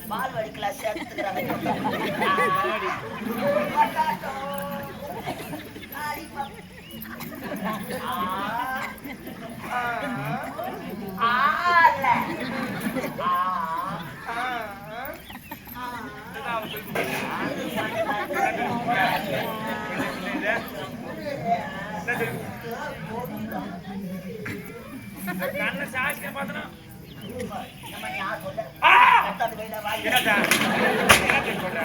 பால் வடிக்கலாம் சேர்த்துக்கிறாங்க. கண்ண சாட்சிய பார்த்தனா நம்ம யார் சொல்ல சொல்ற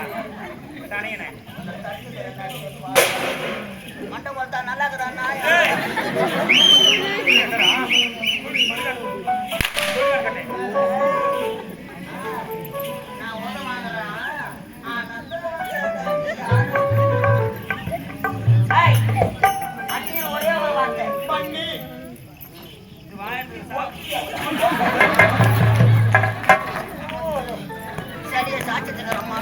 மண்டை கொடுத்தா நல்லா இருக்கிறான் நான் உதவ வாங்குறேன் அண்ணி ஒரே ஒரு வார்த்தை பண்ணி சரியா சாட்சியத்துக்கிறோம்மா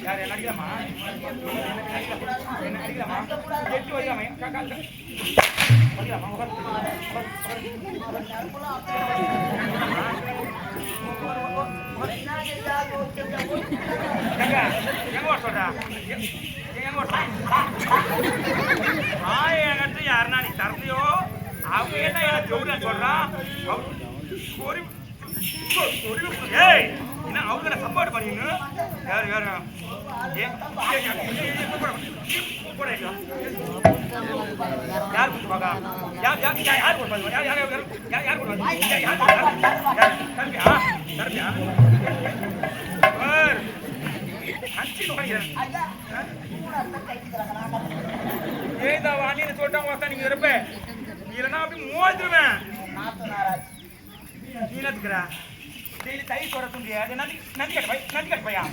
யார் என்ன அடிக்கலாமா என்ன அடிக்கலாமா எட்டு வரையாமே காக்கால் வரையாமா எங்க ஓட சொல்றா எங்க ஓட என்கிட்ட யாருன்னா நீ தரலையோ அவங்க என்ன எனக்கு சொல்றேன் சொல்றான் ஏய் என்ன அவங்க சப்போர்ட் பண்ணீங்க யாரு யாரு யார் கொடுப்பாங்க யார் யார் யார் கொடுப்பாங்க யார் யார் யார் யார் கொடுப்பாங்க தரப்பியா ஏதா வாணின்னு சொல்லிட்டாங்க வாசா நீங்க இருப்ப இல்லைன்னா அப்படி மோதிருவேன் நீ நத்துக்கிறா டெய்லி தயிர் சொல்ல முடியாது நந்தி கட்டு பையா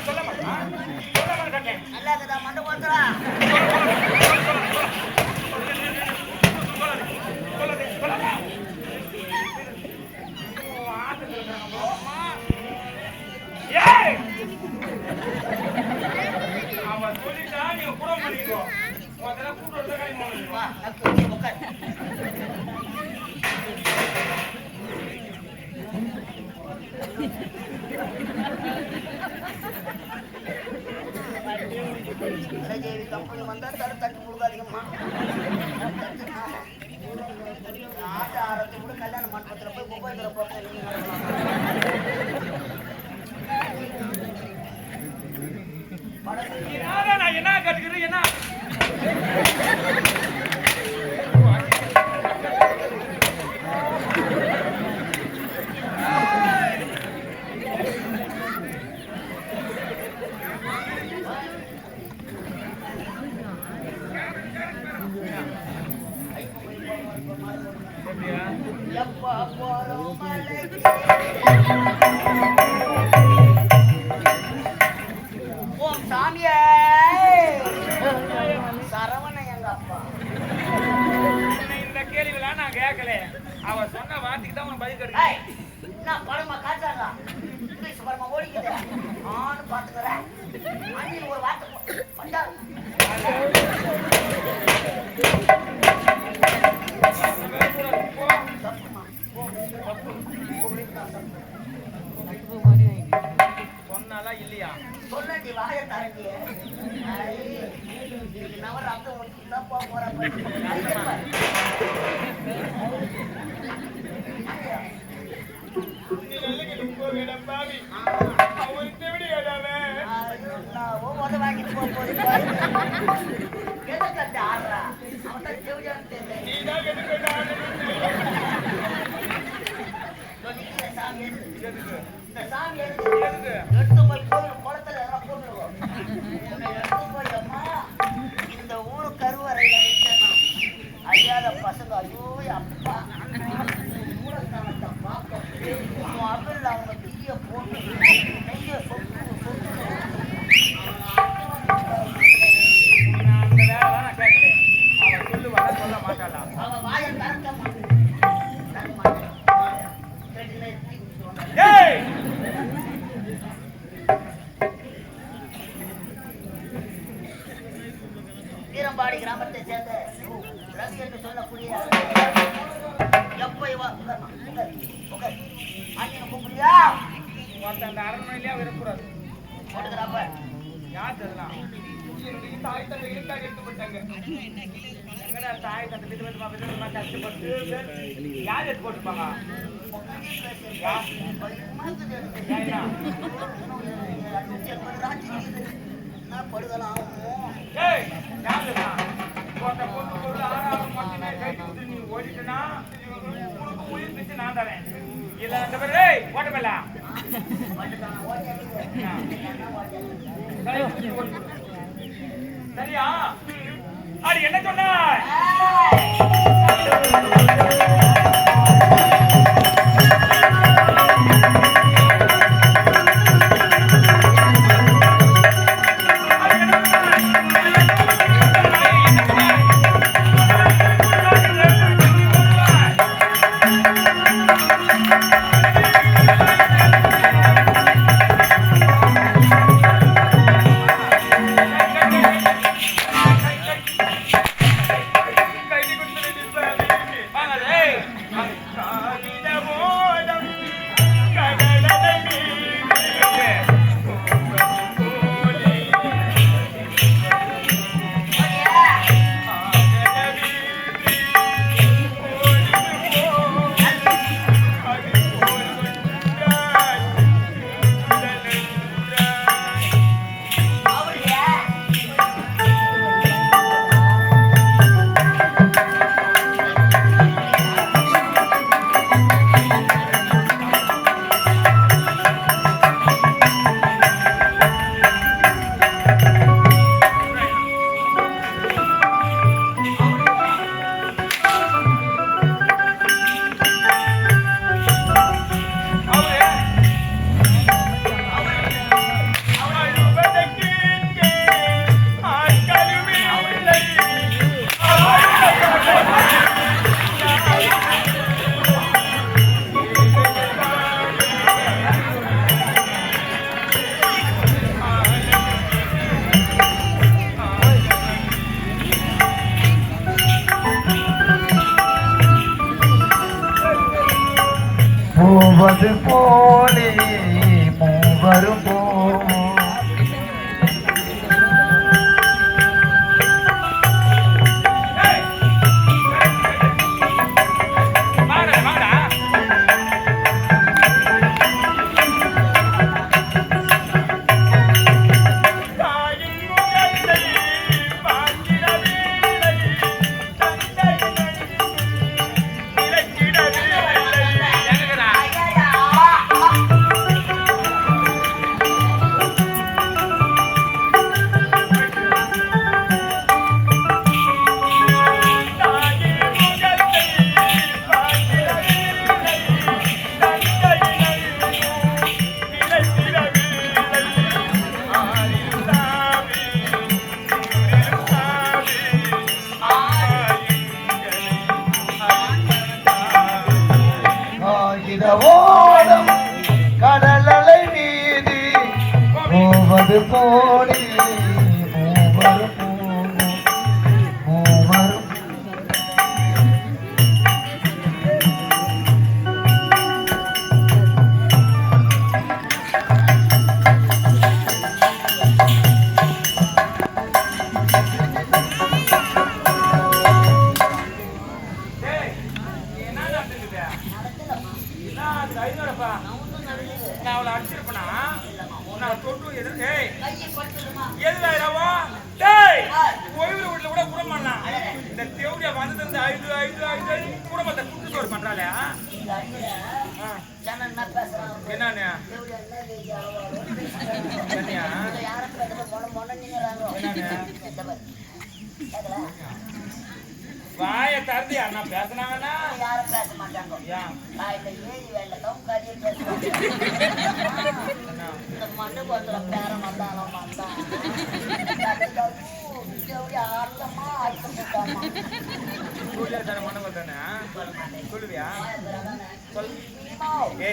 சொல்ல மாட்டேன் நல்லா இருக்குதா மண்டை கொடுத்துறா அவன் சொல்லிட்டா நீங்க கூட பண்ணிக்கோ கூட்டு தேவி கம்பெனி வந்தா தட்டு கொடுக்காதீங்கம்மா ஆட்ட ஆரத்தை கூட கல்யாண மண்டபத்தில் போய் உபயோகிக்கிற போட்டு நான் என்ன கட்டுக்கிறேன் என்ன எப்ப போறோம் ஓம் சாமியே சரவண எங்க அப்பா இந்த கேள்விலாம் நான் கேட்கல அவ சொன்ன வார்த்தைக்கு தான் உனக்கு பதில் கிடைக்கும் என்ன படமா காய்ச்சாங்க இங்கிலீஷ் படமா ஓடிக்குது ஆன்னு பாத்துக்கிறேன் அண்ணில் ஒரு வார்த்தை வந்தாரு சொன்னாலா இல்லையா சொல்லி வாய தரண்டி நவர் அர்த்தம் தப்பா போற வாங்கிட்டு போகும்போது எதுக்கு ஆடுறா அவன் செவிடான்னு தெரியல சாமி இந்த சாமி எடுத்து போய் குளத்துல போட்டுருவோம் எடுத்து போய் அம்மா இந்த ஊரு கருவறையில வச்சேன்னா ஐயாத பசங்க ஐயோ அப்பா மூலஸ்தானத்தை பார்ப்போம் அபில் அவங்க தீய போட்டு நெய்ய சொத்து சொல்ல மாட்டாளா அவ வாயை தரக்க மாட்டேன் வீரம்பாடி கிராமத்தை சேர்ந்த ரவி என்று சொல்லக்கூடிய எப்ப போய் வா உட்காருமா உட்காரு அண்ணனை கூப்பிடுறியா ஒருத்தன் அந்த அரண்மனையிலேயே விரும்புறாரு போட்டுக்கிறாப்ப யார் தெரியலாம் என்னுடைய தாய் தந்தை இருக்காக எடுத்து போட்டாங்க எங்கடா தாய் தந்தை விதமா கஷ்டப்பட்டு யார் எடுத்து போட்டுப்பாங்க படுதலாம் ஓடிட்டுனா உயிர் பிச்சு நான் தரேன் இல்ல அந்த பேரு ஓட்டமில்ல சரியா அது என்ன சொன்ன மூவது போலே மூவரும் போ ஓடம் கடலலை மீது போவது போலே மூவரும் மூவரும் நான் அவளை அடிச்சிருப்பேனா நான் தொட்டு எதுலாயிரவா டேய் கோயில் வீட்டுல கூட கூட பண்ணலாம் இந்த தேவடியா வந்து இந்த 5 குடும்பத்தை குட்டு சோறு பண்றாளே என்னன்னு வாய தருதி அண்ணா பேசினாங்கன்னா யாரும் பேச மாட்டாங்க காலையில 7 வேலைக்கும் கதையை பேசுவாங்க இந்த மண்ணு பத்திர பேரம் வந்தாலும் வந்தான் ஆட்டமா அடிச்சு போட்டாமா சூர்யா சார் மண்ணு பத்தானே சொல்லுவியா சொல்லுவியா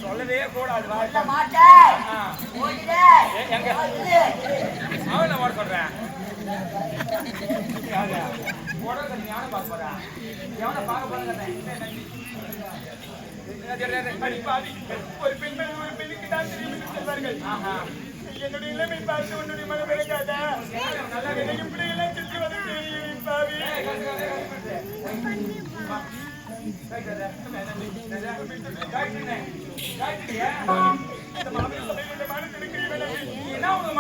சொல்லவே கூடாது மாட்டேன் எங்க அவளை ஓட சொல்றேன் உடம்பு ஞானம் பார்க்க போறா எவனை பார்க்க போறாங்க ஒரு பெண்ணுக்கு தான் தெரியும் என்று சொல்வார்கள். என்னுடைய இளமை பார்த்து உன்னுடைய மனம் விளக்காதா? இப்படி எல்லாம் சுற்றுவது தெரியும் பாவி. என்ன உங்க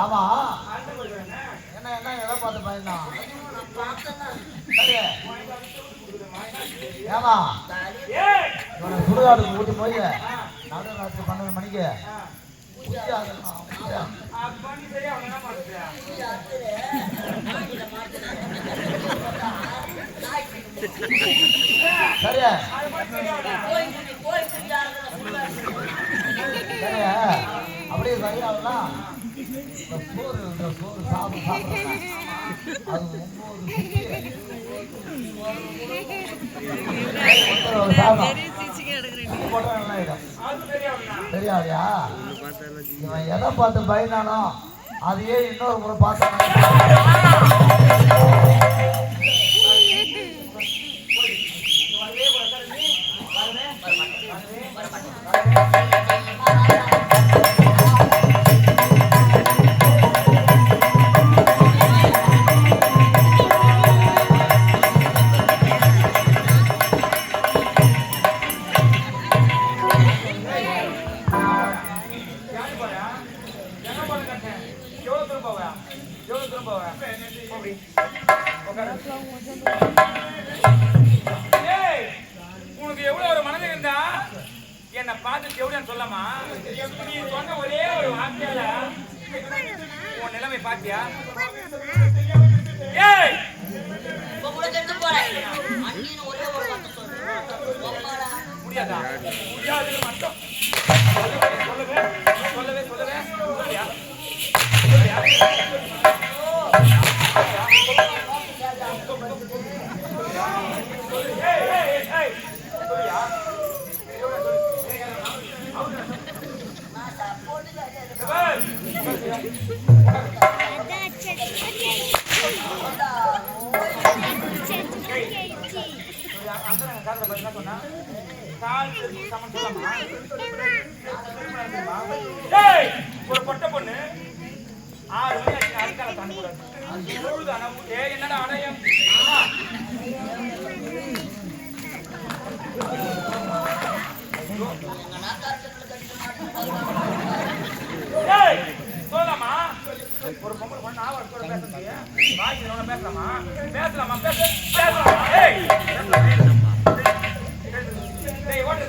ஆமா என்ன என்ன எதை பார்த்து பயந்தா? ஏமா இவனை சுடுகாடுக்கு ஊட்டி போய் நடு ராத்திரி 12 மணிக்கு சரியா சரியா அப்படியே சரியாகலாம். இந்த சோறு சாப்பிட்றேன் அது 9 சாதம் தெரியாதியா? இவன் எதை பார்த்து பயந்தானோ அதையே இன்னொரு முறை பார்த்து உனக்கு எவ்வளவு ஒரு மனதில் இருந்தா என்ன பார்த்து எவ்வளவு சொல்லமா? நீ சொன்ன ஒரே ஒரு வார்த்தையால உன் நிலைமை பாத்தியா? ஏய் முடியாதா? முடியாது மட்டும் சொல்லவே சொல்லவே சொல்லவே சொல்லியா ஒரு பொட்ட பொண்ணு 6 மணி ஆச்சு அடிக்கால தாண்ட கூடாது. என்னடா அடையம் சொல்லலாமா? ஒரு பொம்பளை பொண்ணு நான் பேசலாமா? பேசலாமா? பேசலாமா? ஓட்டு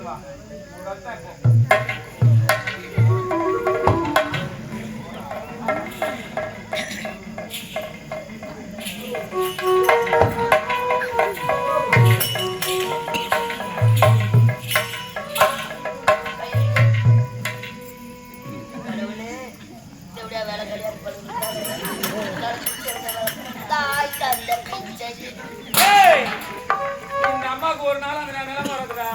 வா உங்க அத்தா இப்போ இந்த அம்மாவுக்கு ஒரு நாள் அந்த நிலைமை வரதுடா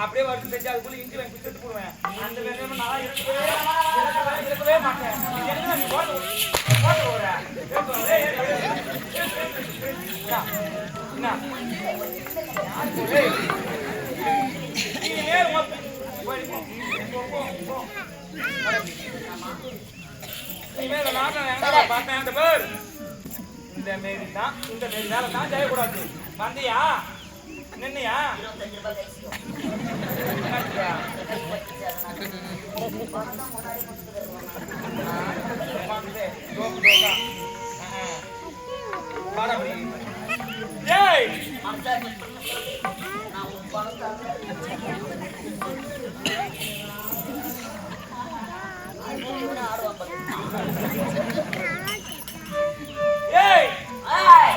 அப்படியே வருஷம் தெரிஞ்சு அதுக்குள்ள இஞ்சி வாங்கி குடுத்து போடுவேன் அந்த நிலைமை நான் இருக்கவே மாட்டேன் என்ன நீ போட்டு போற பார்த்தேன் அந்த பேர் இந்த மாரி தான் இந்த மாரி வேலை தான் செய்யக்கூடாது வந்தியா நின்னியா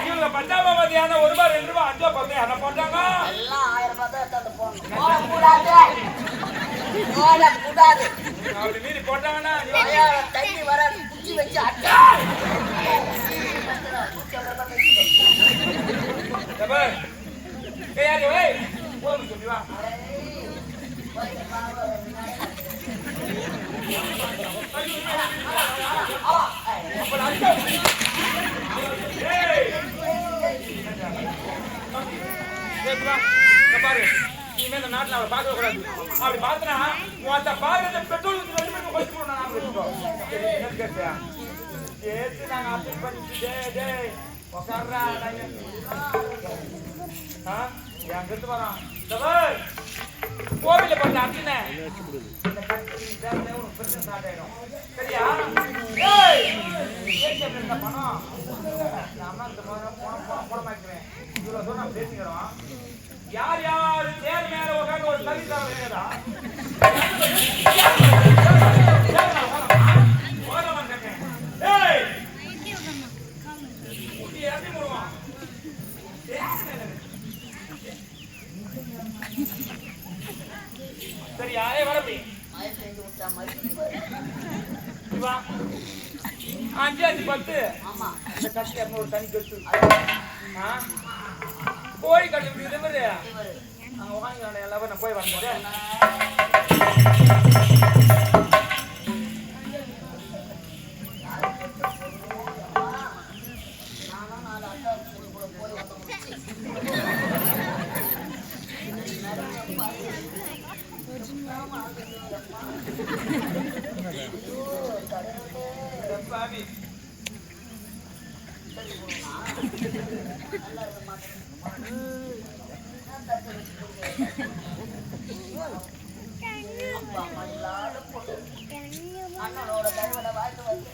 இவங்க பஞ்சாப மதியான ஒரு ரூபாய் 2 ரூபாய் 5 ரூபாய் 10 என்ன போட்டாங்க எல்லாம் 1000 ரூபாய் தான் எடுத்து போடக்கூடாது போடக்கூடாது அப்படி மீறி போட்டாங்கன்னா தண்ணி வர குச்சி வச்சு அட்டா சொல்லி வா பாரு இனிமே இந்த நாட்டுல அவளை பார்க்க கூடாது அப்படி பார்த்தனா உன் பாருங்க பெட்ரோல் சேர்த்து நாங்க அப்படி பண்ணிட்டு உக்காடுறா எங்கிட்டு வரோம் கோவில பண்ண அண்ணன் பிரச்சனை ஸ்டார்ட் ஆயிடும் சரியா பணம் போட மாட்டேன் இவ்வளவு தூரம் நான் பேசிக்கிறோம் யார் யாரு தேர் மேல உட்காந்து ஒரு தண்ணி தர வேணுதா சரியா வரப்பி 5 5 10 ஆமா இந்த கட்டி ஒரு தண்ணி கட்டு கோழி கட்டி இது மாதிரி அங்க உட்காந்து எல்லாரும் நான் போய் வந்தேன் அண்ணனோட கைவட வாழ்த்து வந்து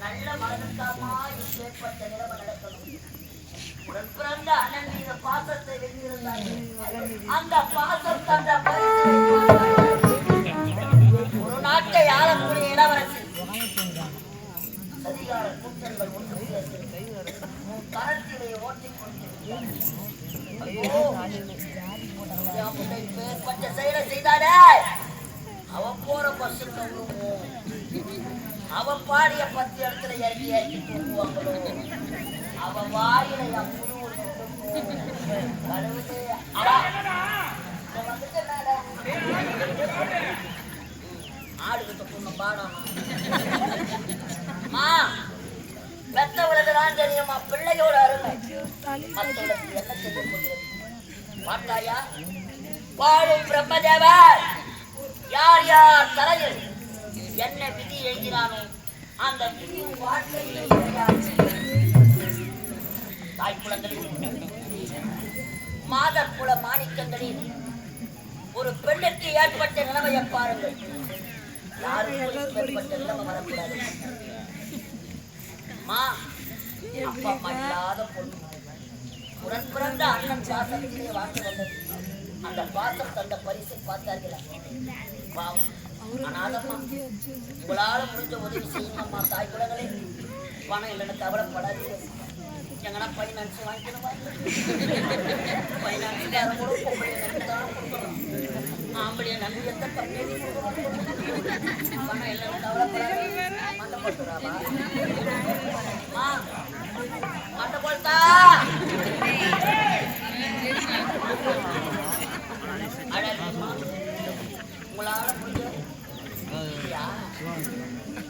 நல்ல மனதுக்காமா ஏற்பட்ட நிலைமை நடக்கணும். உடன் பிறந்த அண்ணன் மீது பாசத்தை வைத்திருந்தார்கள். அந்த பாசம் தந்த ஒரு நாட்டை ஆளக்கூடிய இளவரசி அதிகார கூட்டங்கள் ஒன்று சேர்ந்து கரத்திலே ஓட்டிக் கொண்டிருப்பட்ட செயலை செய்தானே அவன் போற பஸ்ஸுல அவன் பாடிய 10 இடத்துல இறக்கி இறக்கி தூங்குவாங்களோ அவன் வாயில ஆடுகிட்ட பொண்ணு பாடமா பெத்தவளுக்குதான் தெரியுமா பிள்ளையோட அருமை மற்றவளுக்கு என்ன செய்ய முடியாது பார்த்தாயா வாழும் பிரம்மதேவர் யார் தலையில் என்ன விதி எழுதினானோ அந்த விதியும் வாழ்க்கையில் தாய்க்குளங்களில் மாதக்குள மாணிக்கங்களில் ஒரு பெண்ணுக்கு ஏற்பட்ட நிலைமையை பாருங்கள். யாருக்கும் ஏற்பட்ட நிலைமை வரக்கூடாது. அம்மா அப்பா அம்மா இல்லாத பொண்ணு உடன் பிறந்த அண்ணன் பாசத்திலே வாழ்ந்து வந்தது. அந்த பாசம் தந்த பரிசை பார்த்தார்களா? பாவம் அனாதம்மா, உங்களால முடிஞ்ச உதவி செய்யணும்மா. தாய் குலங்களே, பணம் இல்லைன்னு கவலைப்படாது. எங்கன்னா பைனான்ஸ் வாங்கிக்கணுமா? பைனான்ஸ்கார கூட பொம்பளைய நம்பி தானே கொடுக்கணும். ஆம்பளைய நம்பி எந்த கம்பெனி பணம் இல்லைன்னு கவலைப்படாது. மண்டை போட்டுறாவா? மண்டை போட்டா அழகம்மா, உங்களால முடியும்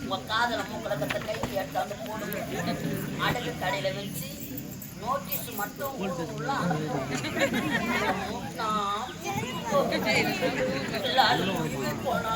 உங்க காதல மூக்கலக்கத்தை கைக்கு எடுத்தாந்து போடுங்க. அடகு கடையில வச்சு நோட்டீஸ் மட்டும் போனா